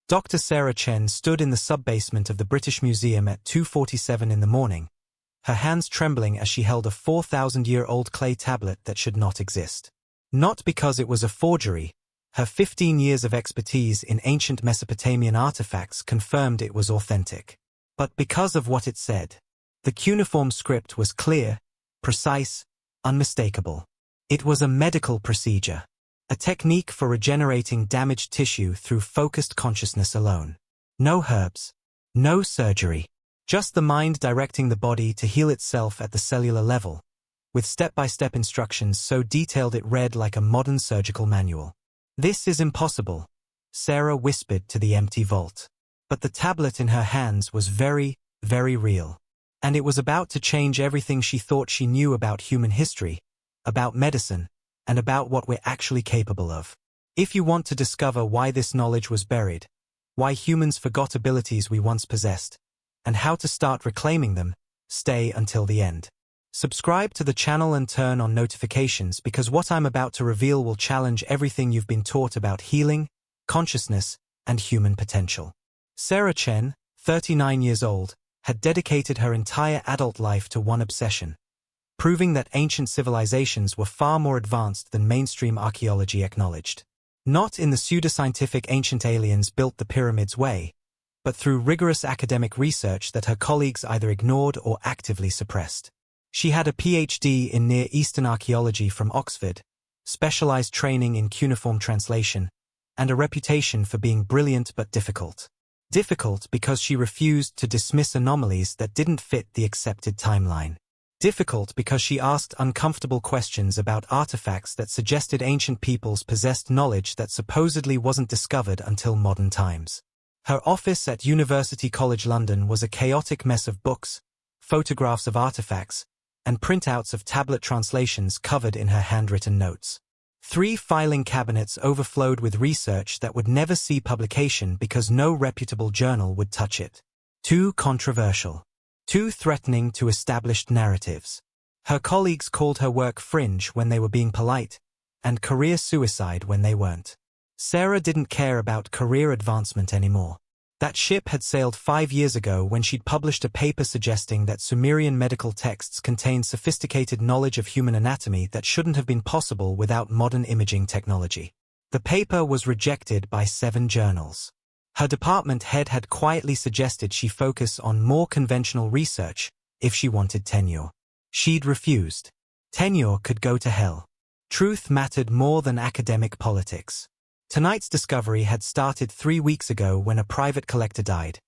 Dr. Sarah Chen stood in the sub-basement of the British Museum at 2:47 in the morning, her hands trembling as she held a 4,000-year-old clay tablet that should not exist. Not because it was a forgery. Her 15 years of expertise in ancient Mesopotamian artifacts confirmed it was authentic. But because of what it said. The cuneiform script was clear, precise, unmistakable. It was a medical procedure. A technique for regenerating damaged tissue through focused consciousness alone. No herbs. No surgery. Just the mind directing the body to heal itself at the cellular level, with step-by-step instructions so detailed it read like a modern surgical manual. This is impossible, Sarah whispered to the empty vault. But the tablet in her hands was very, very real. And it was about to change everything she thought she knew about human history, about medicine, and about what we're actually capable of. If you want to discover why this knowledge was buried, why humans forgot abilities we once possessed, and how to start reclaiming them, stay until the end. Subscribe to the channel and turn on notifications because what I'm about to reveal will challenge everything you've been taught about healing, consciousness, and human potential. Sarah Chen, 39 years old, had dedicated her entire adult life to one obsession, proving that ancient civilizations were far more advanced than mainstream archaeology acknowledged. Not in the pseudoscientific ancient aliens built the pyramids way, but through rigorous academic research that her colleagues either ignored or actively suppressed. She had a PhD in Near Eastern archaeology from Oxford, specialized training in cuneiform translation, and a reputation for being brilliant but difficult. Difficult because she refused to dismiss anomalies that didn't fit the accepted timeline. Difficult because she asked uncomfortable questions about artifacts that suggested ancient peoples possessed knowledge that supposedly wasn't discovered until modern times. Her office at University College London was a chaotic mess of books, photographs of artifacts, and printouts of tablet translations covered in her handwritten notes. 3 filing cabinets overflowed with research that would never see publication because no reputable journal would touch it. Too controversial. Too threatening to established narratives. Her colleagues called her work fringe when they were being polite, and career suicide when they weren't. Sarah didn't care about career advancement anymore. That ship had sailed 5 years ago when she'd published a paper suggesting that Sumerian medical texts contained sophisticated knowledge of human anatomy that shouldn't have been possible without modern imaging technology. The paper was rejected by 7 journals. Her department head had quietly suggested she focus on more conventional research if she wanted tenure. She'd refused. Tenure could go to hell. Truth mattered more than academic politics. Tonight's discovery had started 3 weeks ago when a private collector died,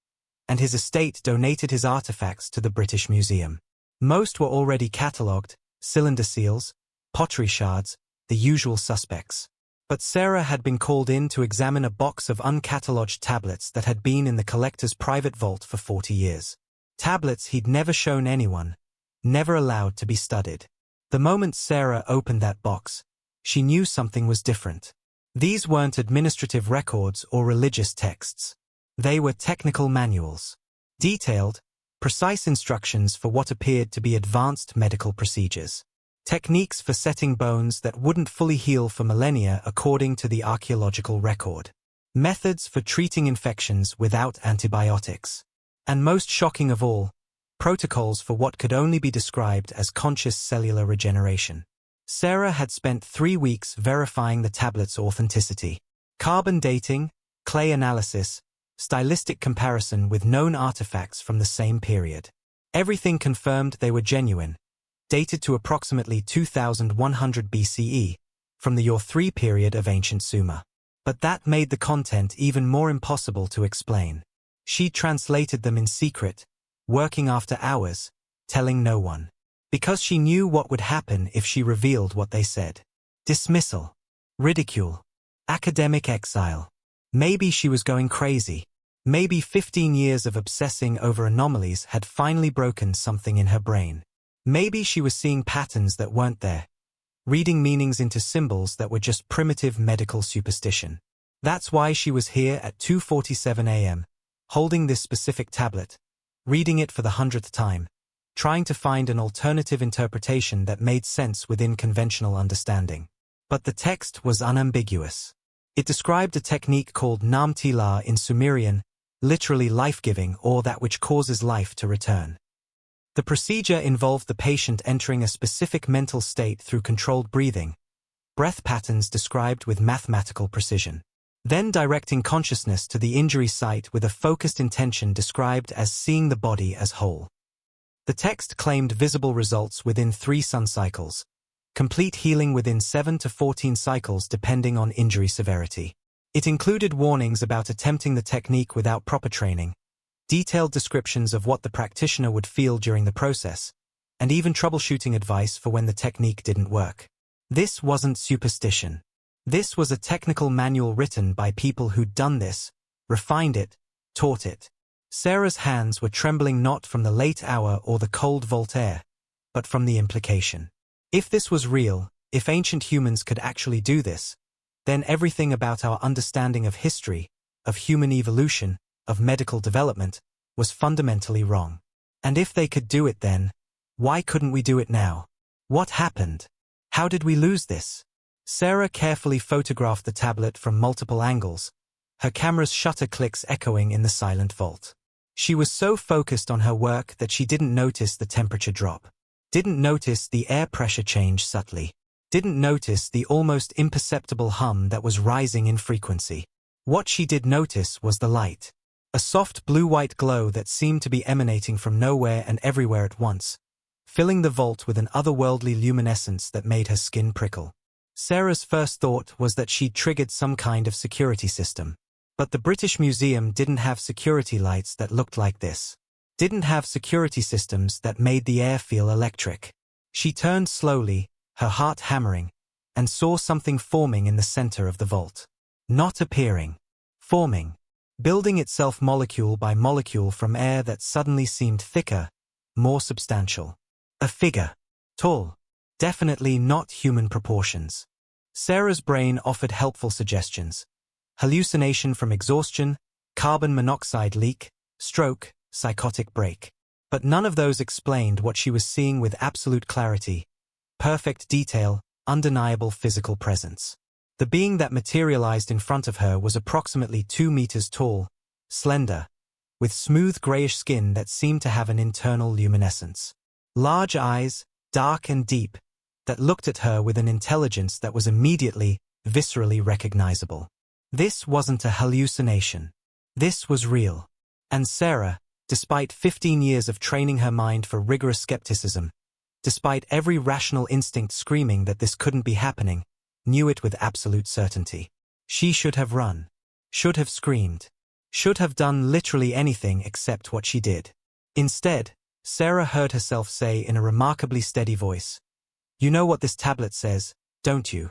and his estate donated his artifacts to the British Museum. Most were already catalogued, cylinder seals, pottery shards, the usual suspects. But Sarah had been called in to examine a box of uncatalogued tablets that had been in the collector's private vault for 40 years. Tablets he'd never shown anyone, never allowed to be studied. The moment Sarah opened that box, she knew something was different. These weren't administrative records or religious texts. They were technical manuals. Detailed, precise instructions for what appeared to be advanced medical procedures. Techniques for setting bones that wouldn't fully heal for millennia according to the archaeological record. Methods for treating infections without antibiotics. And most shocking of all, protocols for what could only be described as conscious cellular regeneration. Sarah had spent 3 weeks verifying the tablet's authenticity. Carbon dating, clay analysis, stylistic comparison with known artifacts from the same period. Everything confirmed they were genuine. Dated to approximately 2100 BCE, from the Ur III period of ancient Sumer. But that made the content even more impossible to explain. She translated them in secret, working after hours, telling no one. Because she knew what would happen if she revealed what they said. Dismissal. Ridicule. Academic exile. Maybe she was going crazy. Maybe 15 years of obsessing over anomalies had finally broken something in her brain. Maybe she was seeing patterns that weren't there, reading meanings into symbols that were just primitive medical superstition. That's why she was here at 2:47 a.m., holding this specific tablet, reading it for the 100th time, trying to find an alternative interpretation that made sense within conventional understanding. But the text was unambiguous. It described a technique called Nam Tila in Sumerian, literally life-giving or that which causes life to return. The procedure involved the patient entering a specific mental state through controlled breathing, breath patterns described with mathematical precision. Then directing consciousness to the injury site with a focused intention described as seeing the body as whole. The text claimed visible results within 3 sun cycles, complete healing within 7 to 14 cycles depending on injury severity. It included warnings about attempting the technique without proper training, detailed descriptions of what the practitioner would feel during the process, and even troubleshooting advice for when the technique didn't work. This wasn't superstition. This was a technical manual written by people who'd done this, refined it, taught it. Sarah's hands were trembling not from the late hour or the cold vault air, but from the implication. If this was real, if ancient humans could actually do this, then everything about our understanding of history, of human evolution, of medical development, was fundamentally wrong. And if they could do it then, why couldn't we do it now? What happened? How did we lose this? Sarah carefully photographed the tablet from multiple angles, her camera's shutter clicks echoing in the silent vault. She was so focused on her work that she didn't notice the temperature drop, didn't notice the air pressure change subtly, didn't notice the almost imperceptible hum that was rising in frequency. What she did notice was the light. A soft blue-white glow that seemed to be emanating from nowhere and everywhere at once, filling the vault with an otherworldly luminescence that made her skin prickle. Sarah's first thought was that she'd triggered some kind of security system. But the British Museum didn't have security lights that looked like this. Didn't have security systems that made the air feel electric. She turned slowly, her heart hammering, and saw something forming in the center of the vault. Not appearing. Forming. Building itself molecule by molecule from air that suddenly seemed thicker, more substantial. A figure. Tall. Definitely not human proportions. Sarah's brain offered helpful suggestions. Hallucination from exhaustion, carbon monoxide leak, stroke, psychotic break. But none of those explained what she was seeing with absolute clarity. Perfect detail, undeniable physical presence. The being that materialized in front of her was approximately 2 meters tall, slender, with smooth grayish skin that seemed to have an internal luminescence. Large eyes, dark and deep, that looked at her with an intelligence that was immediately, viscerally recognizable. This wasn't a hallucination. This was real. And Sarah, despite 15 years of training her mind for rigorous skepticism, despite every rational instinct screaming that this couldn't be happening, knew it with absolute certainty. She should have run. Should have screamed. Should have done literally anything except what she did. Instead, Sarah heard herself say in a remarkably steady voice, "You know what this tablet says, don't you?"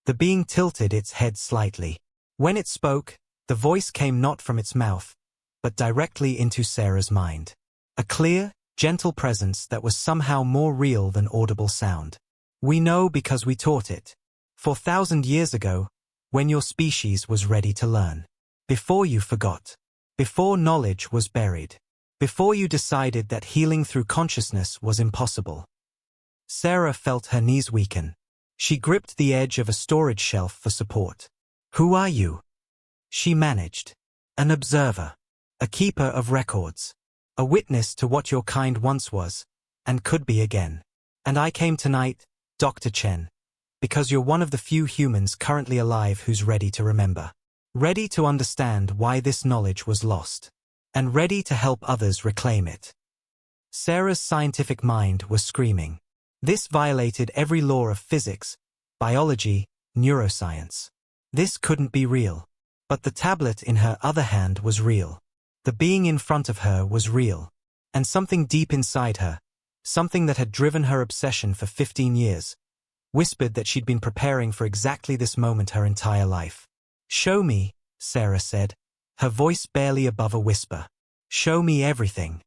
The being tilted its head slightly. When it spoke, the voice came not from its mouth, but directly into Sarah's mind. A clear, gentle presence that was somehow more real than audible sound. "We know because we taught it. 4,000 years ago, when your species was ready to learn. Before you forgot. Before knowledge was buried. Before you decided that healing through consciousness was impossible." Sarah felt her knees weaken. She gripped the edge of a storage shelf for support. "Who are you?" She managed. "An observer. A keeper of records. A witness to what your kind once was, and could be again. And I came tonight, Dr. Chen, because you're one of the few humans currently alive who's ready to remember. Ready to understand why this knowledge was lost. And ready to help others reclaim it." Sarah's scientific mind was screaming. This violated every law of physics, biology, neuroscience. This couldn't be real. But the tablet in her other hand was real. The being in front of her was real. And something deep inside her, something that had driven her obsession for 15 years, whispered that she'd been preparing for exactly this moment her entire life. "Show me," Sarah said, her voice barely above a whisper. "Show me everything."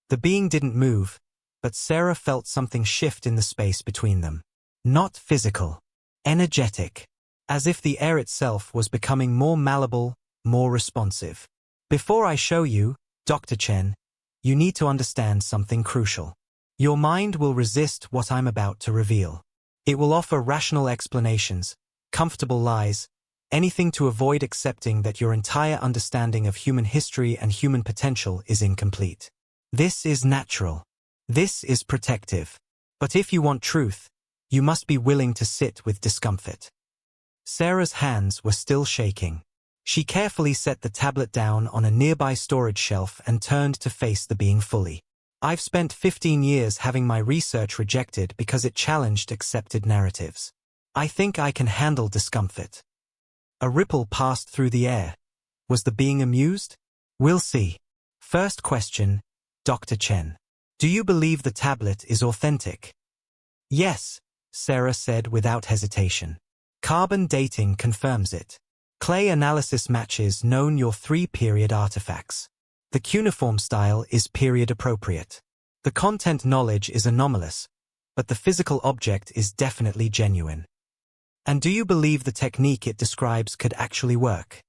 The being didn't move, but Sarah felt something shift in the space between them. Not physical. Energetic. As if the air itself was becoming more malleable, more responsive. "Before I show you, Dr. Chen, you need to understand something crucial. Your mind will resist what I'm about to reveal. It will offer rational explanations, comfortable lies, anything to avoid accepting that your entire understanding of human history and human potential is incomplete. This is natural. This is protective. But if you want truth, you must be willing to sit with discomfort. Sarah's hands were still shaking. She carefully set the tablet down on a nearby storage shelf and turned to face the being fully. I've spent 15 years having my research rejected because it challenged accepted narratives. I think I can handle discomfort. A ripple passed through the air. Was the being amused? We'll see. First question, Dr. Chen. Do you believe the tablet is authentic? Yes, Sarah said without hesitation. Carbon dating confirms it. Clay analysis matches known your 3-period artifacts. The cuneiform style is period appropriate. The content knowledge is anomalous, but the physical object is definitely genuine. And do you believe the technique it describes could actually work?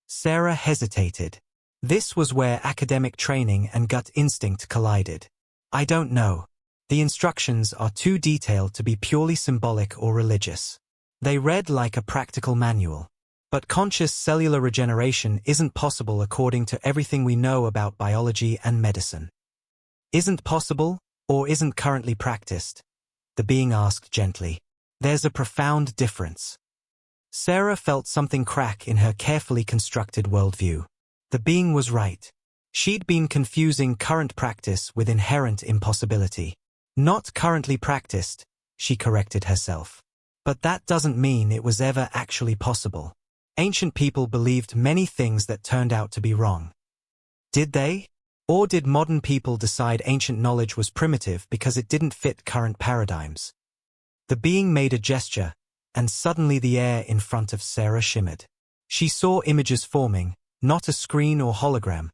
Sarah hesitated. This was where academic training and gut instinct collided. I don't know. The instructions are too detailed to be purely symbolic or religious. They read like a practical manual. But conscious cellular regeneration isn't possible according to everything we know about biology and medicine. Isn't possible, or isn't currently practiced? The being asked gently. There's a profound difference. Sarah felt something crack in her carefully constructed worldview. The being was right. She'd been confusing current practice with inherent impossibility. Not currently practiced, she corrected herself. But that doesn't mean it was ever actually possible. Ancient people believed many things that turned out to be wrong. Did they? Or did modern people decide ancient knowledge was primitive because it didn't fit current paradigms? The being made a gesture, and suddenly the air in front of Sarah shimmered. She saw images forming, not a screen or hologram,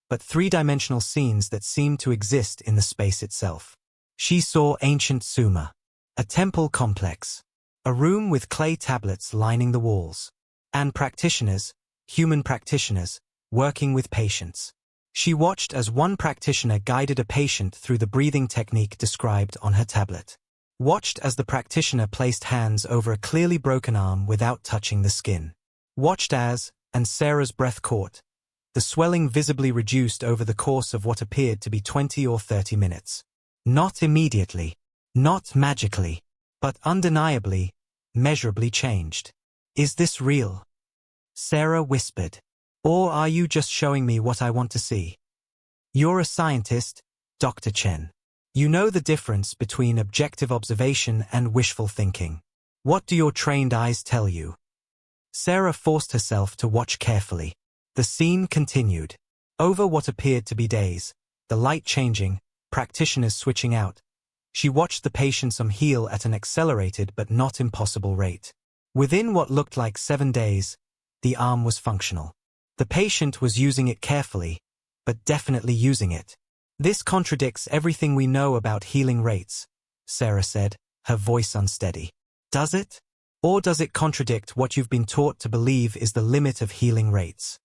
but 3-dimensional scenes that seemed to exist in the space itself. She saw ancient Sumer, a temple complex, a room with clay tablets lining the walls, and practitioners, human practitioners, working with patients. She watched as one practitioner guided a patient through the breathing technique described on her tablet. Watched as the practitioner placed hands over a clearly broken arm without touching the skin. Watched as, and Sarah's breath caught, the swelling visibly reduced over the course of what appeared to be 20 or 30 minutes. Not immediately, not magically, but undeniably, measurably changed. Is this real? Sarah whispered. Or are you just showing me what I want to see? You're a scientist, Dr. Chen. You know the difference between objective observation and wishful thinking. What do your trained eyes tell you? Sarah forced herself to watch carefully. The scene continued. Over what appeared to be days, the light changing, practitioners switching out. She watched the patient's arm heal at an accelerated but not impossible rate. Within what looked like 7 days, the arm was functional. The patient was using it carefully, but definitely using it. This contradicts everything we know about healing rates, Sarah said, her voice unsteady. Does it? Or does it contradict what you've been taught to believe is the limit of healing rates?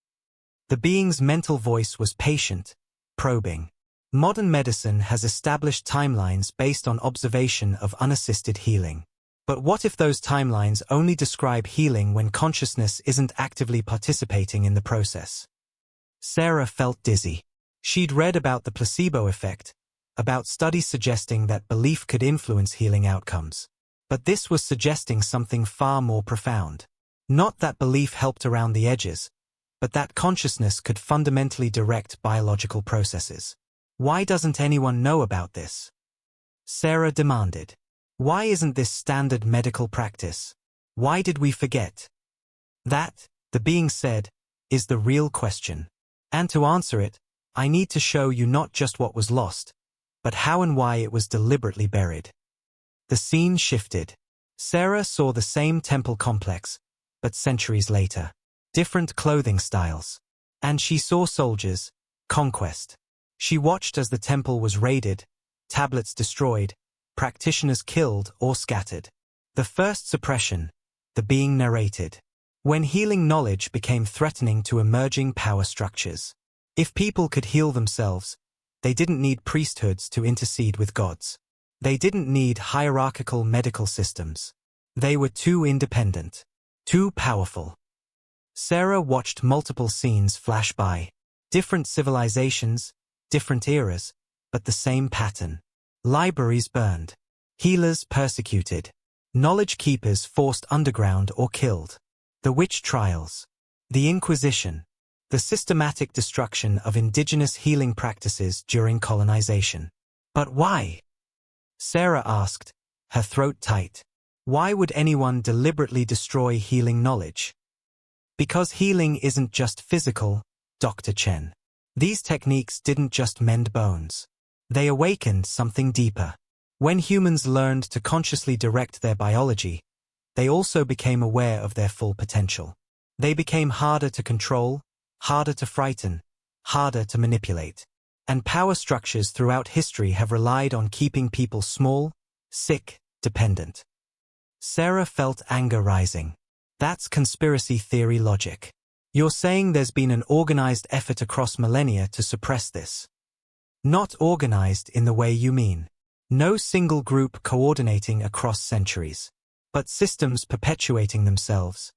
The being's mental voice was patient, probing. Modern medicine has established timelines based on observation of unassisted healing. But what if those timelines only describe healing when consciousness isn't actively participating in the process? Sarah felt dizzy. She'd read about the placebo effect, about studies suggesting that belief could influence healing outcomes. But this was suggesting something far more profound. Not that belief helped around the edges, but that consciousness could fundamentally direct biological processes. Why doesn't anyone know about this? Sarah demanded. Why isn't this standard medical practice? Why did we forget? That, the being said, is the real question. And to answer it, I need to show you not just what was lost, but how and why it was deliberately buried. The scene shifted. Sarah saw the same temple complex, but centuries later. Different clothing styles. And she saw soldiers, conquest. She watched as the temple was raided, tablets destroyed, practitioners killed or scattered. The first suppression, the being narrated. When healing knowledge became threatening to emerging power structures. If people could heal themselves, they didn't need priesthoods to intercede with gods. They didn't need hierarchical medical systems. They were too independent, too powerful. Sarah watched multiple scenes flash by. Different civilizations, different eras, but the same pattern. Libraries burned. Healers persecuted. Knowledge keepers forced underground or killed. The witch trials. The Inquisition. The systematic destruction of indigenous healing practices during colonization. But why? Sarah asked, her throat tight. Why would anyone deliberately destroy healing knowledge? Because healing isn't just physical, Dr. Chen. These techniques didn't just mend bones. They awakened something deeper. When humans learned to consciously direct their biology, they also became aware of their full potential. They became harder to control, harder to frighten, harder to manipulate. And power structures throughout history have relied on keeping people small, sick, dependent. Sarah felt anger rising. That's conspiracy theory logic. You're saying there's been an organized effort across millennia to suppress this. Not organized in the way you mean. No single group coordinating across centuries. But systems perpetuating themselves.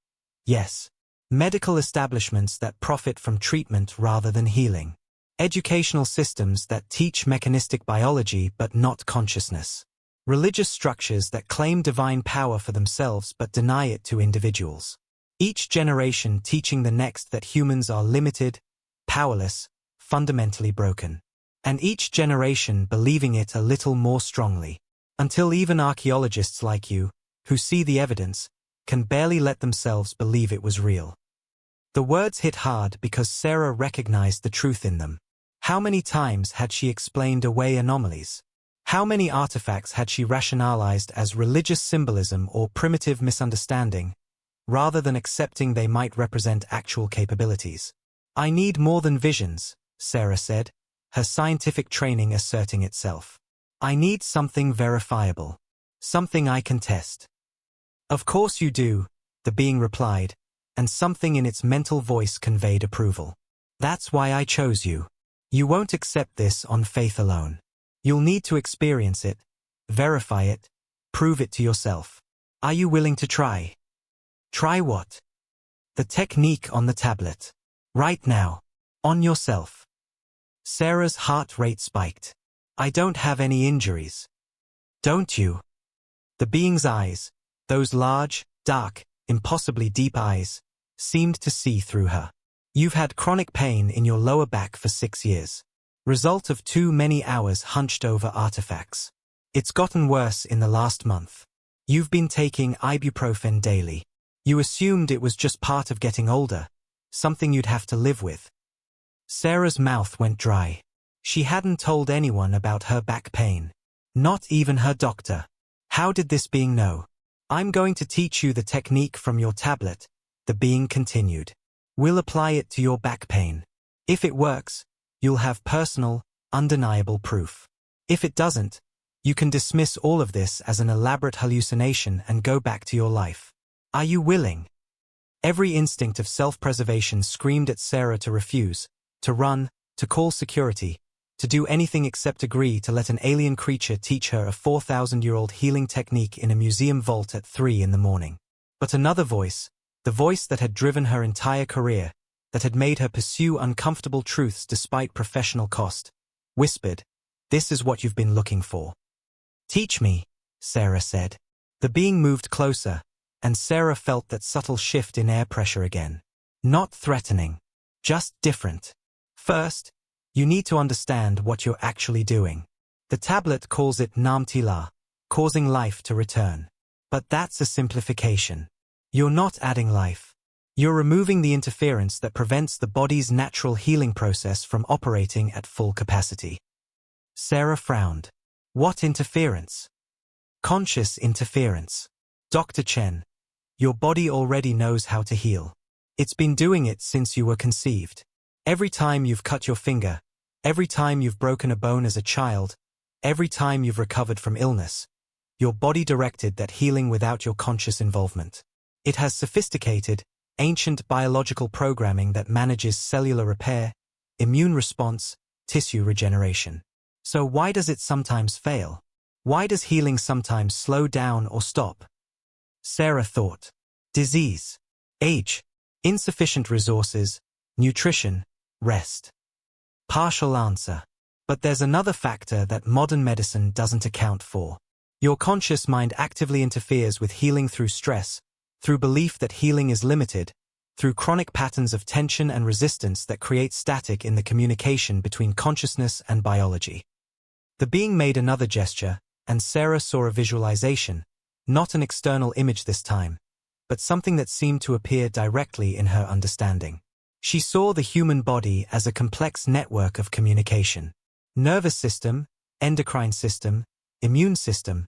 Yes. Medical establishments that profit from treatment rather than healing. Educational systems that teach mechanistic biology but not consciousness. Religious structures that claim divine power for themselves but deny it to individuals. Each generation teaching the next that humans are limited, powerless, fundamentally broken. And each generation believing it a little more strongly. Until even archaeologists like you, who see the evidence, can barely let themselves believe it was real. The words hit hard because Sarah recognized the truth in them. How many times had she explained away anomalies? How many artifacts had she rationalized as religious symbolism or primitive misunderstanding, rather than accepting they might represent actual capabilities? I need more than visions, Sarah said, her scientific training asserting itself. I need something verifiable. Something I can test. Of course you do, the being replied, and something in its mental voice conveyed approval. That's why I chose you. You won't accept this on faith alone. You'll need to experience it, verify it, prove it to yourself. Are you willing to try? Try what? The technique on the tablet. Right now. On yourself. Sarah's heart rate spiked. I don't have any injuries. Don't you? The being's eyes, those large, dark, impossibly deep eyes, seemed to see through her. You've had chronic pain in your lower back for 6 years. Result of too many hours hunched over artifacts. It's gotten worse in the last month. You've been taking ibuprofen daily. You assumed it was just part of getting older, something you'd have to live with. Sarah's mouth went dry. She hadn't told anyone about her back pain. Not even her doctor. How did this being know? I'm going to teach you the technique from your tablet, the being continued. We'll apply it to your back pain. If it works, you'll have personal, undeniable proof. If it doesn't, you can dismiss all of this as an elaborate hallucination and go back to your life. Are you willing? Every instinct of self-preservation screamed at Sarah to refuse, to run, to call security, to do anything except agree to let an alien creature teach her a 4,000-year-old healing technique in a museum vault at 3 in the morning. But another voice, the voice that had driven her entire career, that had made her pursue uncomfortable truths despite professional cost, whispered, "This is what you've been looking for." "Teach me," Sarah said. The being moved closer, and Sarah felt that subtle shift in air pressure again. Not threatening, just different. First, you need to understand what you're actually doing. The tablet calls it Namtila, causing life to return. But that's a simplification. You're not adding life. You're removing the interference that prevents the body's natural healing process from operating at full capacity. Sarah frowned. What interference? Conscious interference. Dr. Chen, your body already knows how to heal. It's been doing it since you were conceived. Every time you've cut your finger, every time you've broken a bone as a child, every time you've recovered from illness, your body directed that healing without your conscious involvement. It has sophisticated, ancient biological programming that manages cellular repair, immune response, tissue regeneration. So why does it sometimes fail? Why does healing sometimes slow down or stop? Sarah thought. Disease. Age. Insufficient resources, nutrition, rest. Partial answer. But there's another factor that modern medicine doesn't account for. Your conscious mind actively interferes with healing through stress, through belief that healing is limited, through chronic patterns of tension and resistance that create static in the communication between consciousness and biology. The being made another gesture, and Sarah saw a visualization, not an external image this time, but something that seemed to appear directly in her understanding. She saw the human body as a complex network of communication. Nervous system, endocrine system, immune system,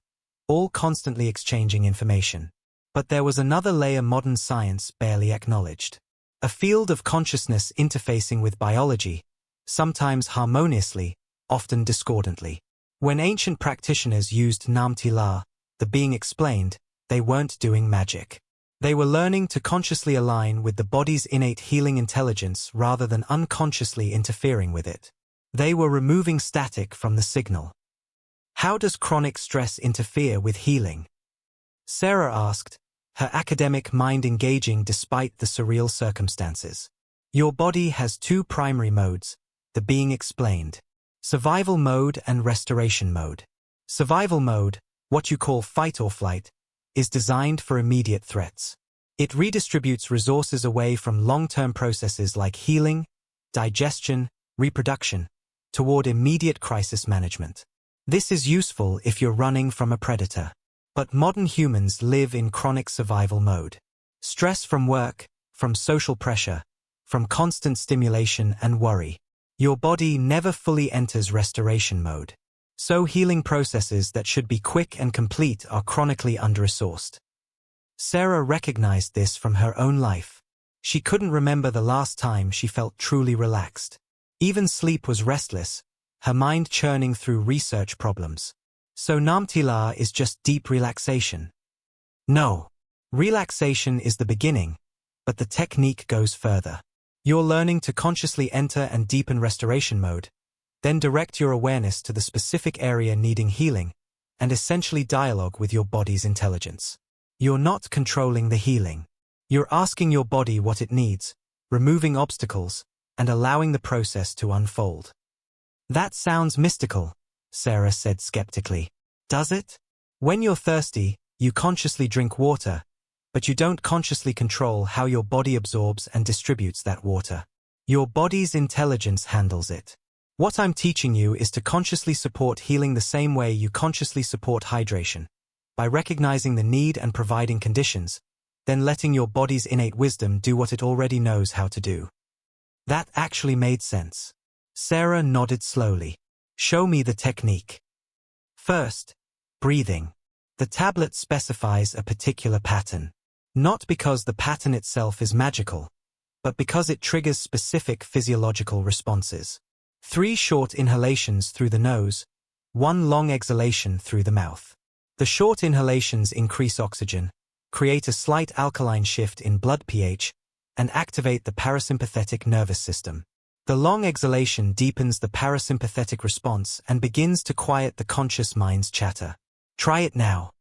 all constantly exchanging information. But there was another layer modern science barely acknowledged. A field of consciousness interfacing with biology, sometimes harmoniously, often discordantly. When ancient practitioners used Namtila, the being explained, they weren't doing magic. They were learning to consciously align with the body's innate healing intelligence rather than unconsciously interfering with it. They were removing static from the signal. How does chronic stress interfere with healing? Sarah asked, her academic mind engaging despite the surreal circumstances. Your body has two primary modes, the being explained. Survival mode and restoration mode. Survival mode, what you call fight or flight, is designed for immediate threats. It redistributes resources away from long-term processes like healing, digestion, reproduction, toward immediate crisis management. This is useful if you're running from a predator. But modern humans live in chronic survival mode. Stress from work, from social pressure, from constant stimulation and worry. Your body never fully enters restoration mode. So healing processes that should be quick and complete are chronically under-resourced. Sarah recognized this from her own life. She couldn't remember the last time she felt truly relaxed. Even sleep was restless, her mind churning through research problems. So Namtila is just deep relaxation. No. Relaxation is the beginning, but the technique goes further. You're learning to consciously enter and deepen restoration mode, then direct your awareness to the specific area needing healing, and essentially dialogue with your body's intelligence. You're not controlling the healing. You're asking your body what it needs, removing obstacles, and allowing the process to unfold. That sounds mystical, Sarah said skeptically. Does it? When you're thirsty, you consciously drink water, but you don't consciously control how your body absorbs and distributes that water. Your body's intelligence handles it. What I'm teaching you is to consciously support healing the same way you consciously support hydration, by recognizing the need and providing conditions, then letting your body's innate wisdom do what it already knows how to do. That actually made sense. Sarah nodded slowly. Show me the technique. First, breathing. The tablet specifies a particular pattern. Not because the pattern itself is magical, but because it triggers specific physiological responses. 3 short inhalations through the nose, 1 long exhalation through the mouth. The short inhalations increase oxygen, create a slight alkaline shift in blood pH, and activate the parasympathetic nervous system. The long exhalation deepens the parasympathetic response and begins to quiet the conscious mind's chatter. Try it now.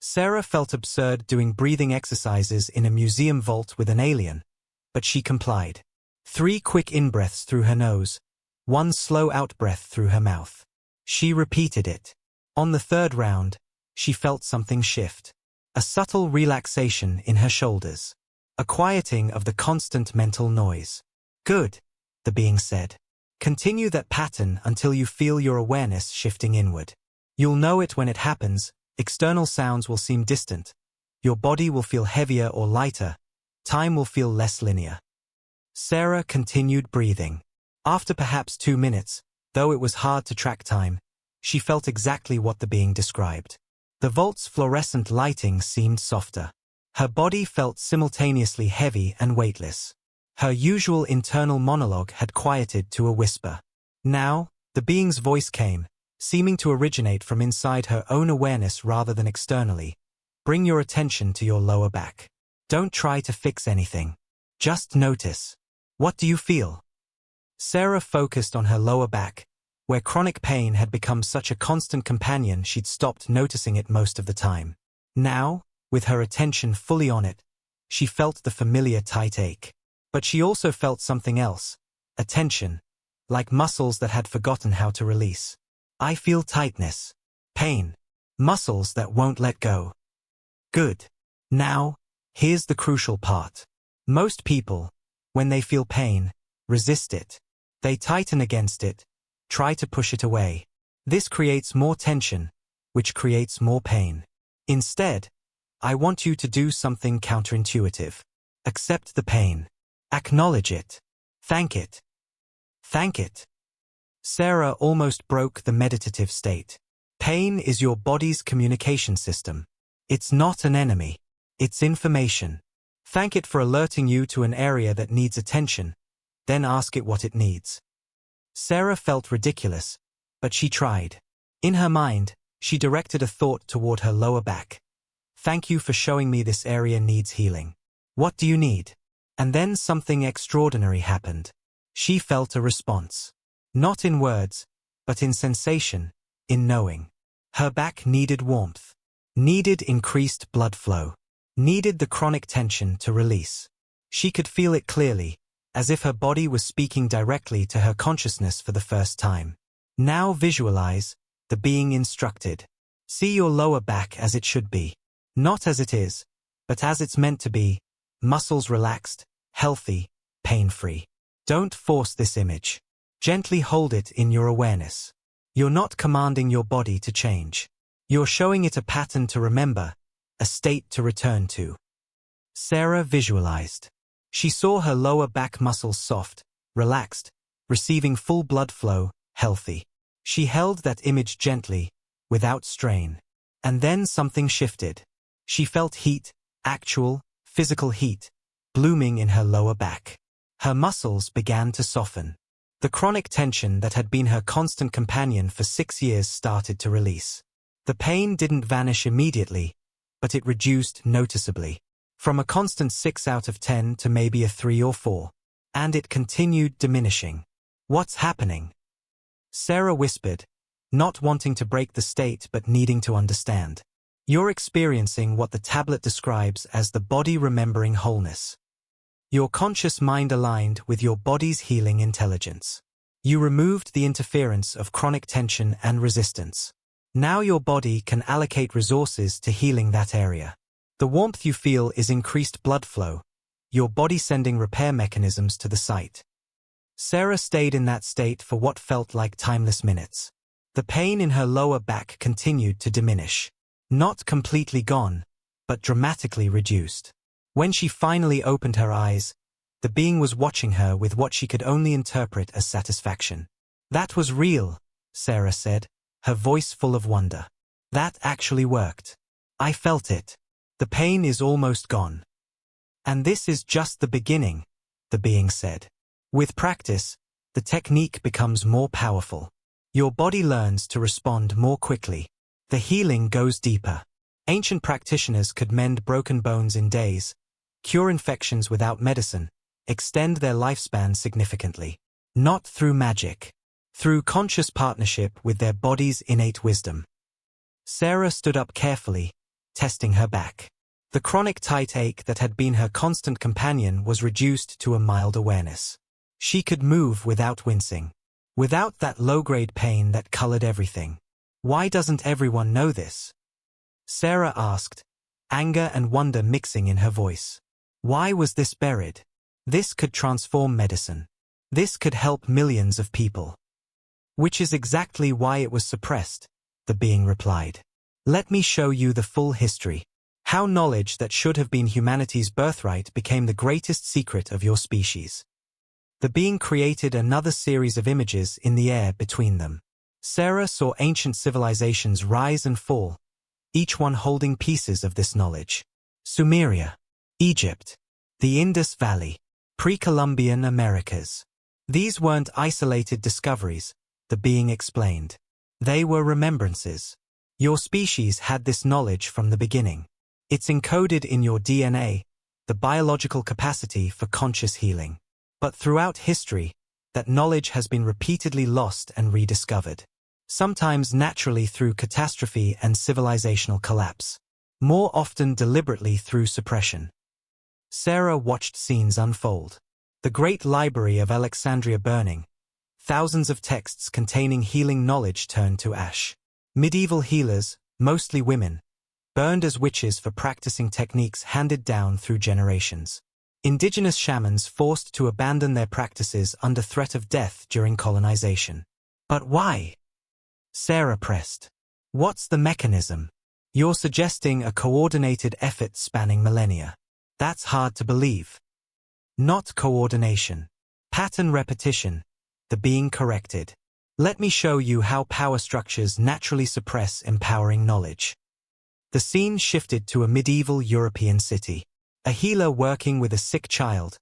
Sarah felt absurd doing breathing exercises in a museum vault with an alien, but she complied. 3 quick in-breaths through her nose, 1 slow out-breath through her mouth. She repeated it. On the 3rd round, she felt something shift. A subtle relaxation in her shoulders. A quieting of the constant mental noise. Good, the being said. Continue that pattern until you feel your awareness shifting inward. You'll know it when it happens. External sounds will seem distant. Your body will feel heavier or lighter. Time will feel less linear. Sarah continued breathing. After perhaps 2 minutes, though it was hard to track time, she felt exactly what the being described. The vault's fluorescent lighting seemed softer. Her body felt simultaneously heavy and weightless. Her usual internal monologue had quieted to a whisper. Now, the being's voice came, seeming to originate from inside her own awareness rather than externally. Bring your attention to your lower back. Don't try to fix anything. Just notice. What do you feel? Sarah focused on her lower back, where chronic pain had become such a constant companion she'd stopped noticing it most of the time. Now, with her attention fully on it, She felt the familiar tight ache. But she also felt something else, a tension, like muscles that had forgotten how to release. I feel tightness, pain, muscles that won't let go. Good. Now, here's the crucial part. Most people, when they feel pain, resist it. They tighten against it, try to push it away. This creates more tension, which creates more pain. Instead, I want you to do something counterintuitive. Accept the pain. Acknowledge it. Thank it. Thank it. Sarah almost broke the meditative state. Pain is your body's communication system. It's not an enemy. It's information. Thank it for alerting you to an area that needs attention, then ask it what it needs. Sarah felt ridiculous, but she tried. In her mind, she directed a thought toward her lower back. Thank you for showing me this area needs healing. What do you need? And then something extraordinary happened. She felt a response. Not in words, but in sensation, in knowing. Her back needed warmth, needed increased blood flow, needed the chronic tension to release. She could feel it clearly, as if her body was speaking directly to her consciousness for the first time. Now visualize the being instructed. See your lower back as it should be. Not as it is, but as it's meant to be, muscles relaxed, healthy, pain-free. Don't force this image. Gently hold it in your awareness. You're not commanding your body to change. You're showing it a pattern to remember, a state to return to. Sarah visualized. She saw her lower back muscles soft, relaxed, receiving full blood flow, healthy. She held that image gently, without strain. And then something shifted. She felt heat, actual, physical heat, blooming in her lower back. Her muscles began to soften. The chronic tension that had been her constant companion for 6 years started to release. The pain didn't vanish immediately, but it reduced noticeably. From a constant 6 out of 10 to maybe a 3 or 4. And it continued diminishing. What's happening? Sarah whispered, not wanting to break the state but needing to understand. You're experiencing what the tablet describes as the body remembering wholeness. Your conscious mind aligned with your body's healing intelligence. You removed the interference of chronic tension and resistance. Now your body can allocate resources to healing that area. The warmth you feel is increased blood flow, your body sending repair mechanisms to the site. Sarah stayed in that state for what felt like timeless minutes. The pain in her lower back continued to diminish. Not completely gone, but dramatically reduced. When she finally opened her eyes, the being was watching her with what she could only interpret as satisfaction. That was real, Sarah said, her voice full of wonder. That actually worked. I felt it. The pain is almost gone. And this is just the beginning, the being said. With practice, the technique becomes more powerful. Your body learns to respond more quickly. The healing goes deeper. Ancient practitioners could mend broken bones in days, cure infections without medicine, extend their lifespan significantly. Not through magic. Through conscious partnership with their body's innate wisdom. Sarah stood up carefully, testing her back. The chronic tight ache that had been her constant companion was reduced to a mild awareness. She could move without wincing. Without that low-grade pain that colored everything. Why doesn't everyone know this? Sarah asked, anger and wonder mixing in her voice. Why was this buried? This could transform medicine. This could help millions of people. Which is exactly why it was suppressed, the being replied. Let me show you the full history. How knowledge that should have been humanity's birthright became the greatest secret of your species. The being created another series of images in the air between them. Sarah saw ancient civilizations rise and fall, each one holding pieces of this knowledge. Sumeria, Egypt, the Indus Valley, pre-Columbian Americas. These weren't isolated discoveries, the being explained. They were remembrances. Your species had this knowledge from the beginning. It's encoded in your DNA, the biological capacity for conscious healing. But throughout history, that knowledge has been repeatedly lost and rediscovered. Sometimes naturally through catastrophe and civilizational collapse. More often deliberately through suppression. Sarah watched scenes unfold. The great library of Alexandria burning. Thousands of texts containing healing knowledge turned to ash. Medieval healers, mostly women, burned as witches for practicing techniques handed down through generations. Indigenous shamans forced to abandon their practices under threat of death during colonization. But why? Sarah pressed. What's the mechanism? You're suggesting a coordinated effort spanning millennia. That's hard to believe. Not coordination. Pattern repetition. The being corrected. Let me show you how power structures naturally suppress empowering knowledge. The scene shifted to a medieval European city. A healer working with a sick child,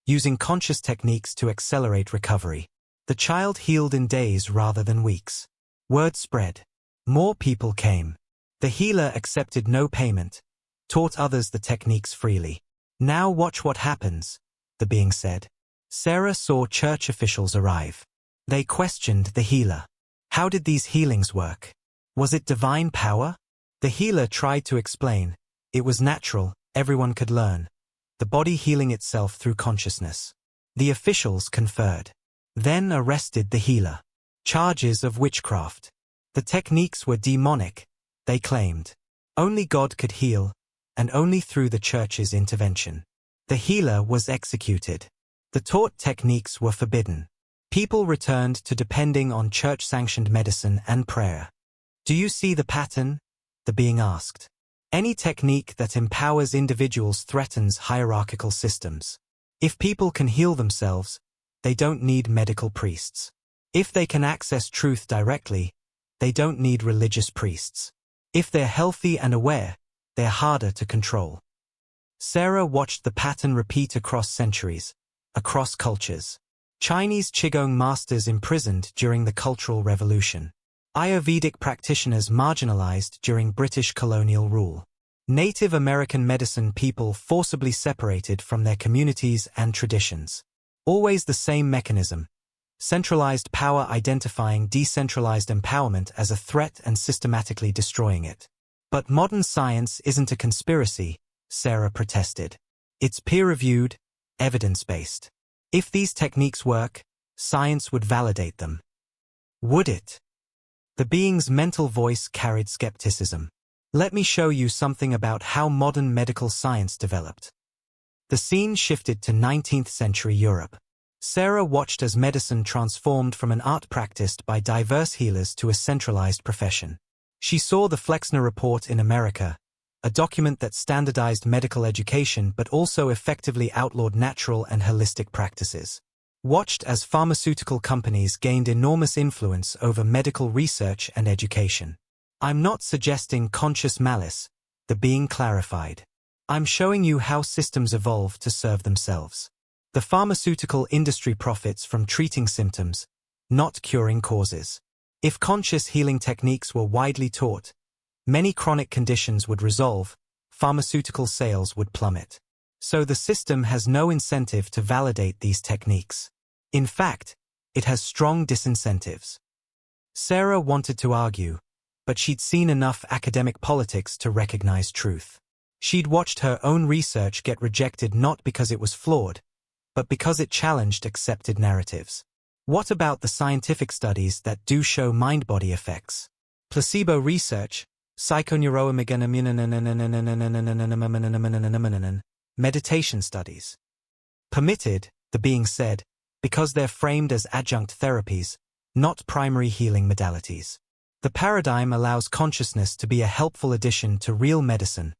using conscious techniques to accelerate recovery. The child healed in days rather than weeks. Word spread. More people came. The healer accepted no payment, taught others the techniques freely. Now watch what happens, the being said. Sarah saw church officials arrive. They questioned the healer. How did these healings work? Was it divine power? The healer tried to explain. It was natural, everyone could learn. The body healing itself through consciousness. The officials conferred. Then arrested the healer. Charges of witchcraft. The techniques were demonic, they claimed. Only God could heal, and only through the church's intervention. The healer was executed. The taught techniques were forbidden. People returned to depending on church-sanctioned medicine and prayer. Do you see the pattern? The being asked. Any technique that empowers individuals threatens hierarchical systems. If people can heal themselves, they don't need medical priests. If they can access truth directly, they don't need religious priests. If they're healthy and aware, they're harder to control. Sarah watched the pattern repeat across centuries, across cultures. Chinese Qigong masters imprisoned during the Cultural Revolution. Ayurvedic practitioners marginalized during British colonial rule. Native American medicine people forcibly separated from their communities and traditions. Always the same mechanism. Centralized power identifying decentralized empowerment as a threat and systematically destroying it. But modern science isn't a conspiracy, Sarah protested. It's peer-reviewed, evidence-based. If these techniques work, science would validate them. Would it? The being's mental voice carried skepticism. Let me show you something about how modern medical science developed. The scene shifted to 19th century Europe. Sarah watched as medicine transformed from an art practiced by diverse healers to a centralized profession. She saw the Flexner Report in America, a document that standardized medical education but also effectively outlawed natural and holistic practices. Watched as pharmaceutical companies gained enormous influence over medical research and education. I'm not suggesting conscious malice, the being clarified. I'm showing you how systems evolve to serve themselves. The pharmaceutical industry profits from treating symptoms, not curing causes. If conscious healing techniques were widely taught, many chronic conditions would resolve, pharmaceutical sales would plummet. So the system has no incentive to validate these techniques. In fact, it has strong disincentives. Sarah wanted to argue, but she'd seen enough academic politics to recognize truth. She'd watched her own research get rejected not because it was flawed, but because it challenged accepted narratives. What about the scientific studies that do show mind-body effects? Placebo research, meditation studies. Permitted, the being said, because they're framed as adjunct therapies, not primary healing modalities. The paradigm allows consciousness to be a helpful addition to real medicine,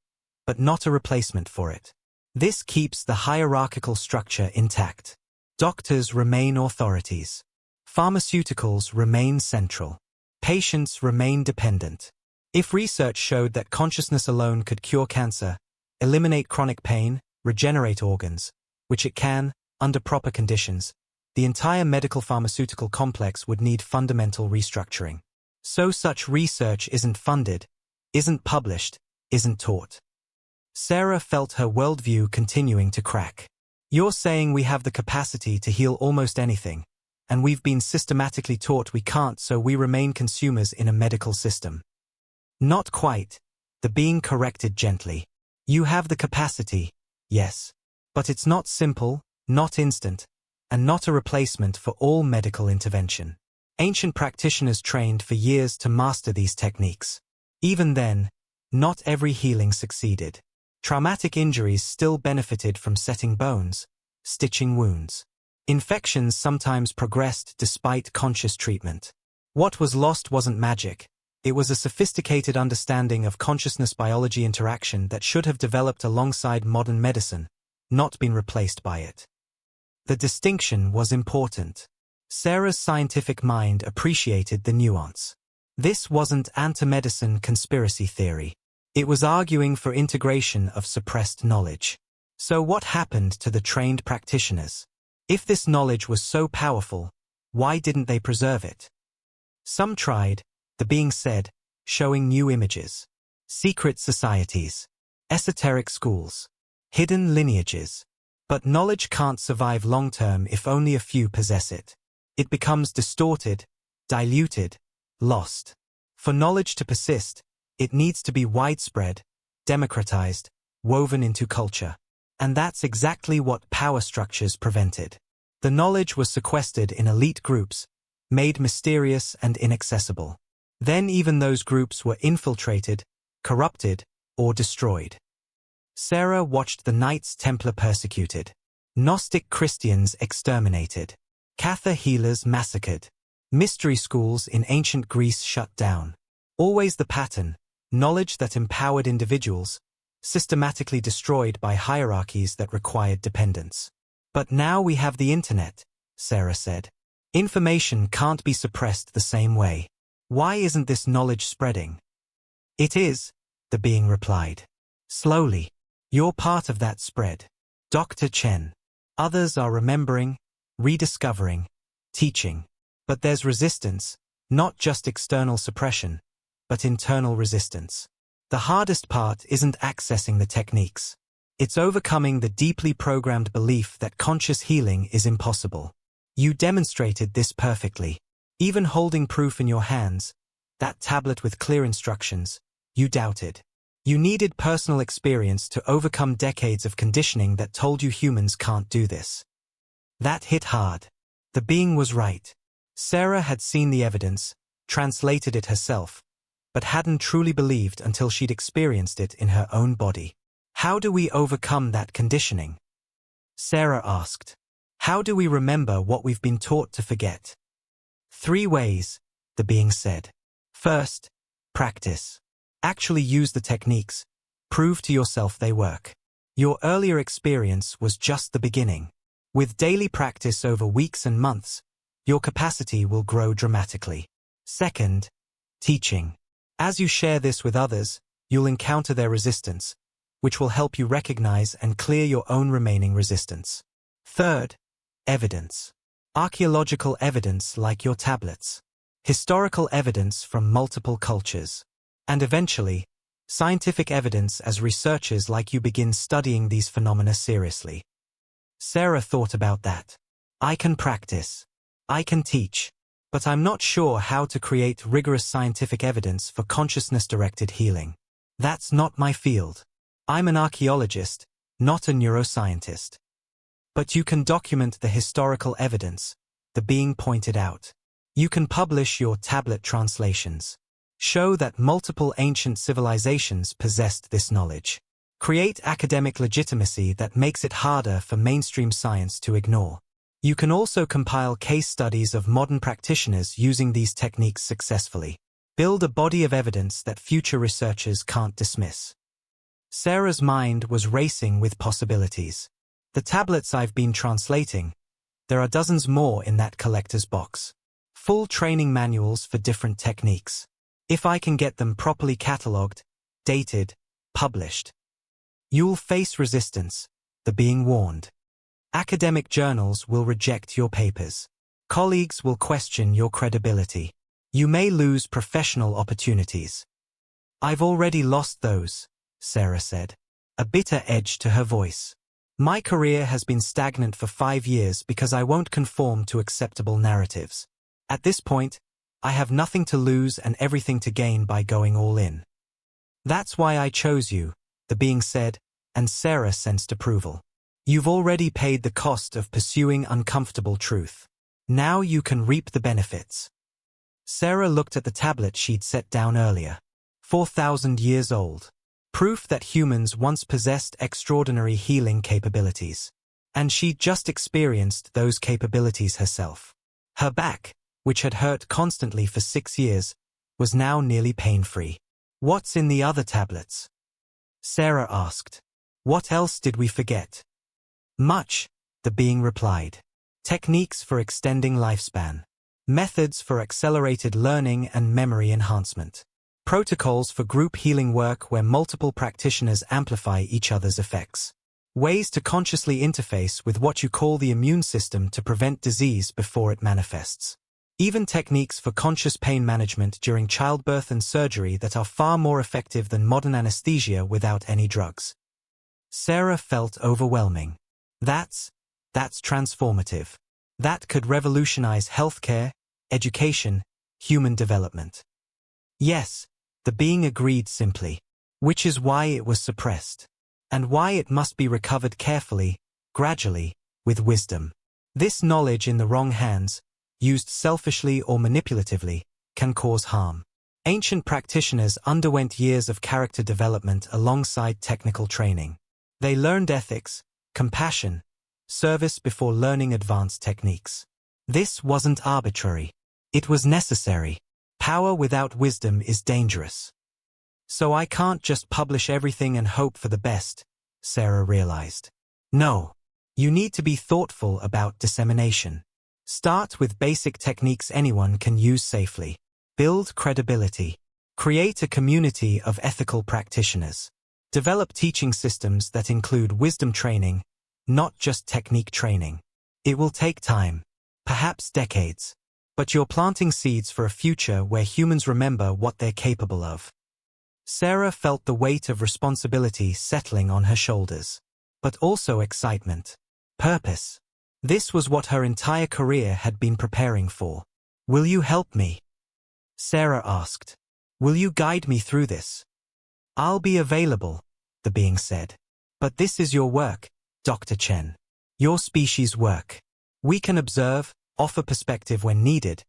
but not a replacement for it. This keeps the hierarchical structure intact. Doctors remain authorities. Pharmaceuticals remain central. Patients remain dependent. If research showed that consciousness alone could cure cancer, eliminate chronic pain, regenerate organs, which it can, under proper conditions, the entire medical pharmaceutical complex would need fundamental restructuring. So such research isn't funded, isn't published, isn't taught. Sarah felt her worldview continuing to crack. You're saying we have the capacity to heal almost anything, and we've been systematically taught we can't, so we remain consumers in a medical system. Not quite, the being corrected gently. You have the capacity, yes. But it's not simple, not instant, and not a replacement for all medical intervention. Ancient practitioners trained for years to master these techniques. Even then, not every healing succeeded. Traumatic injuries still benefited from setting bones, stitching wounds. Infections sometimes progressed despite conscious treatment. What was lost wasn't magic. It was a sophisticated understanding of consciousness biology interaction that should have developed alongside modern medicine, not been replaced by it. The distinction was important. Sarah's scientific mind appreciated the nuance. This wasn't anti-medicine conspiracy theory. It was arguing for integration of suppressed knowledge. So what happened to the trained practitioners? If this knowledge was so powerful, why didn't they preserve it? Some tried, the being said, showing new images. Secret societies. Esoteric schools. Hidden lineages. But knowledge can't survive long-term if only a few possess it. It becomes distorted, diluted, lost. For knowledge to persist, it needs to be widespread, democratized, woven into culture. And that's exactly what power structures prevented. The knowledge was sequestered in elite groups, made mysterious and inaccessible. Then even those groups were infiltrated, corrupted, or destroyed. Sarah watched the Knights Templar persecuted, Gnostic Christians exterminated, Catha healers massacred, mystery schools in ancient Greece shut down. Always the pattern, knowledge that empowered individuals, systematically destroyed by hierarchies that required dependence. But now we have the internet, Sarah said. Information can't be suppressed the same way. Why isn't this knowledge spreading? It is, the being replied. Slowly. You're part of that spread. Dr. Chen. Others are remembering, rediscovering, teaching. But there's resistance, not just external suppression, but internal resistance. The hardest part isn't accessing the techniques. It's overcoming the deeply programmed belief that conscious healing is impossible. You demonstrated this perfectly. Even holding proof in your hands, that tablet with clear instructions, you doubted. You needed personal experience to overcome decades of conditioning that told you humans can't do this. That hit hard. The being was right. Sarah had seen the evidence, translated it herself, but hadn't truly believed until she'd experienced it in her own body. How do we overcome that conditioning? Sarah asked. How do we remember what we've been taught to forget? 3 ways, the being said. First, practice. Actually use the techniques. Prove to yourself they work. Your earlier experience was just the beginning. With daily practice over weeks and months, your capacity will grow dramatically. Second, teaching. As you share this with others, you'll encounter their resistance, which will help you recognize and clear your own remaining resistance. Third, evidence. Archaeological evidence like your tablets. Historical evidence from multiple cultures. And eventually, scientific evidence as researchers like you begin studying these phenomena seriously. Sarah thought about that. I can practice. I can teach. But I'm not sure how to create rigorous scientific evidence for consciousness-directed healing. That's not my field. I'm an archaeologist, not a neuroscientist. But you can document the historical evidence, the being pointed out. You can publish your tablet translations. Show that multiple ancient civilizations possessed this knowledge. Create academic legitimacy that makes it harder for mainstream science to ignore. You can also compile case studies of modern practitioners using these techniques successfully. Build a body of evidence that future researchers can't dismiss. Sarah's mind was racing with possibilities. The tablets I've been translating, there are dozens more in that collector's box. Full training manuals for different techniques. If I can get them properly catalogued, dated, published. You'll face resistance, the being warned. Academic journals will reject your papers. Colleagues will question your credibility. You may lose professional opportunities. I've already lost those, Sarah said, a bitter edge to her voice. My career has been stagnant for 5 years because I won't conform to acceptable narratives. At this point, I have nothing to lose and everything to gain by going all in. That's why I chose you, the being said, and Sarah sensed approval. You've already paid the cost of pursuing uncomfortable truth. Now you can reap the benefits. Sarah looked at the tablet she'd set down earlier. 4,000 years old. Proof that humans once possessed extraordinary healing capabilities. And she'd just experienced those capabilities herself. Her back, which had hurt constantly for 6 years, was now nearly pain-free. What's in the other tablets? Sarah asked. What else did we forget? Much, the being replied. Techniques for extending lifespan. Methods for accelerated learning and memory enhancement. Protocols for group healing work where multiple practitioners amplify each other's effects. Ways to consciously interface with what you call the immune system to prevent disease before it manifests. Even techniques for conscious pain management during childbirth and surgery that are far more effective than modern anesthesia without any drugs. Sarah felt overwhelming. That's transformative. That could revolutionize healthcare, education, human development. Yes, the being agreed simply. Which is why it was suppressed. And why it must be recovered carefully, gradually, with wisdom. This knowledge in the wrong hands, used selfishly or manipulatively, can cause harm. Ancient practitioners underwent years of character development alongside technical training. They learned ethics, compassion, service before learning advanced techniques. This wasn't arbitrary. It was necessary. Power without wisdom is dangerous. So I can't just publish everything and hope for the best, Sarah realized. No. You need to be thoughtful about dissemination. Start with basic techniques anyone can use safely. Build credibility. Create a community of ethical practitioners. Develop teaching systems that include wisdom training, not just technique training. It will take time, perhaps decades, but you're planting seeds for a future where humans remember what they're capable of. Sarah felt the weight of responsibility settling on her shoulders, but also excitement. Purpose. This was what her entire career had been preparing for. Will you help me? Sarah asked. Will you guide me through this? I'll be available, the being said. But this is your work, Dr. Chen. Your species' work. We can observe, offer perspective when needed,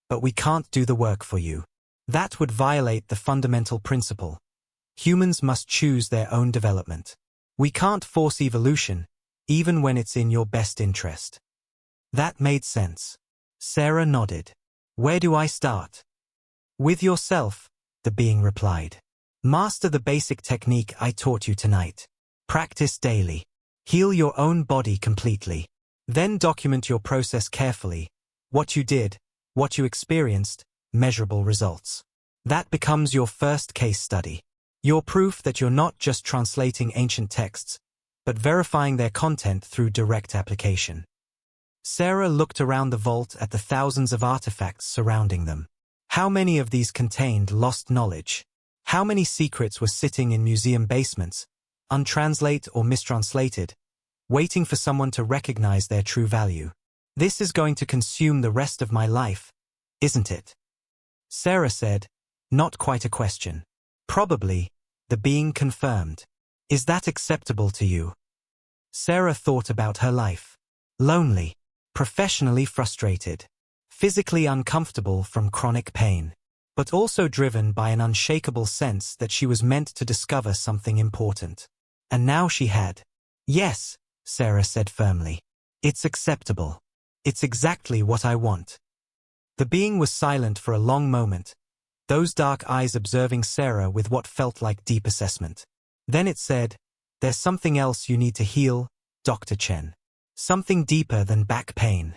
but we can't do the work for you. That would violate the fundamental principle. Humans must choose their own development. We can't force evolution, even when it's in your best interest. That made sense. Sarah nodded. Where do I start? With yourself, the being replied. Master the basic technique I taught you tonight. Practice daily. Heal your own body completely. Then document your process carefully. What you did, what you experienced, measurable results. That becomes your first case study. Your proof that you're not just translating ancient texts, but verifying their content through direct application. Sarah looked around the vault at the thousands of artifacts surrounding them. How many of these contained lost knowledge? How many secrets were sitting in museum basements, untranslated or mistranslated, waiting for someone to recognize their true value? This is going to consume the rest of my life, isn't it? Sarah said, not quite a question. Probably, the being confirmed. Is that acceptable to you? Sarah thought about her life. Lonely, professionally frustrated, physically uncomfortable from chronic pain, but also driven by an unshakable sense that she was meant to discover something important. And now she had. Yes, Sarah said firmly. It's acceptable. It's exactly what I want. The being was silent for a long moment, those dark eyes observing Sarah with what felt like deep assessment. Then it said, there's something else you need to heal, Dr. Chen. Something deeper than back pain.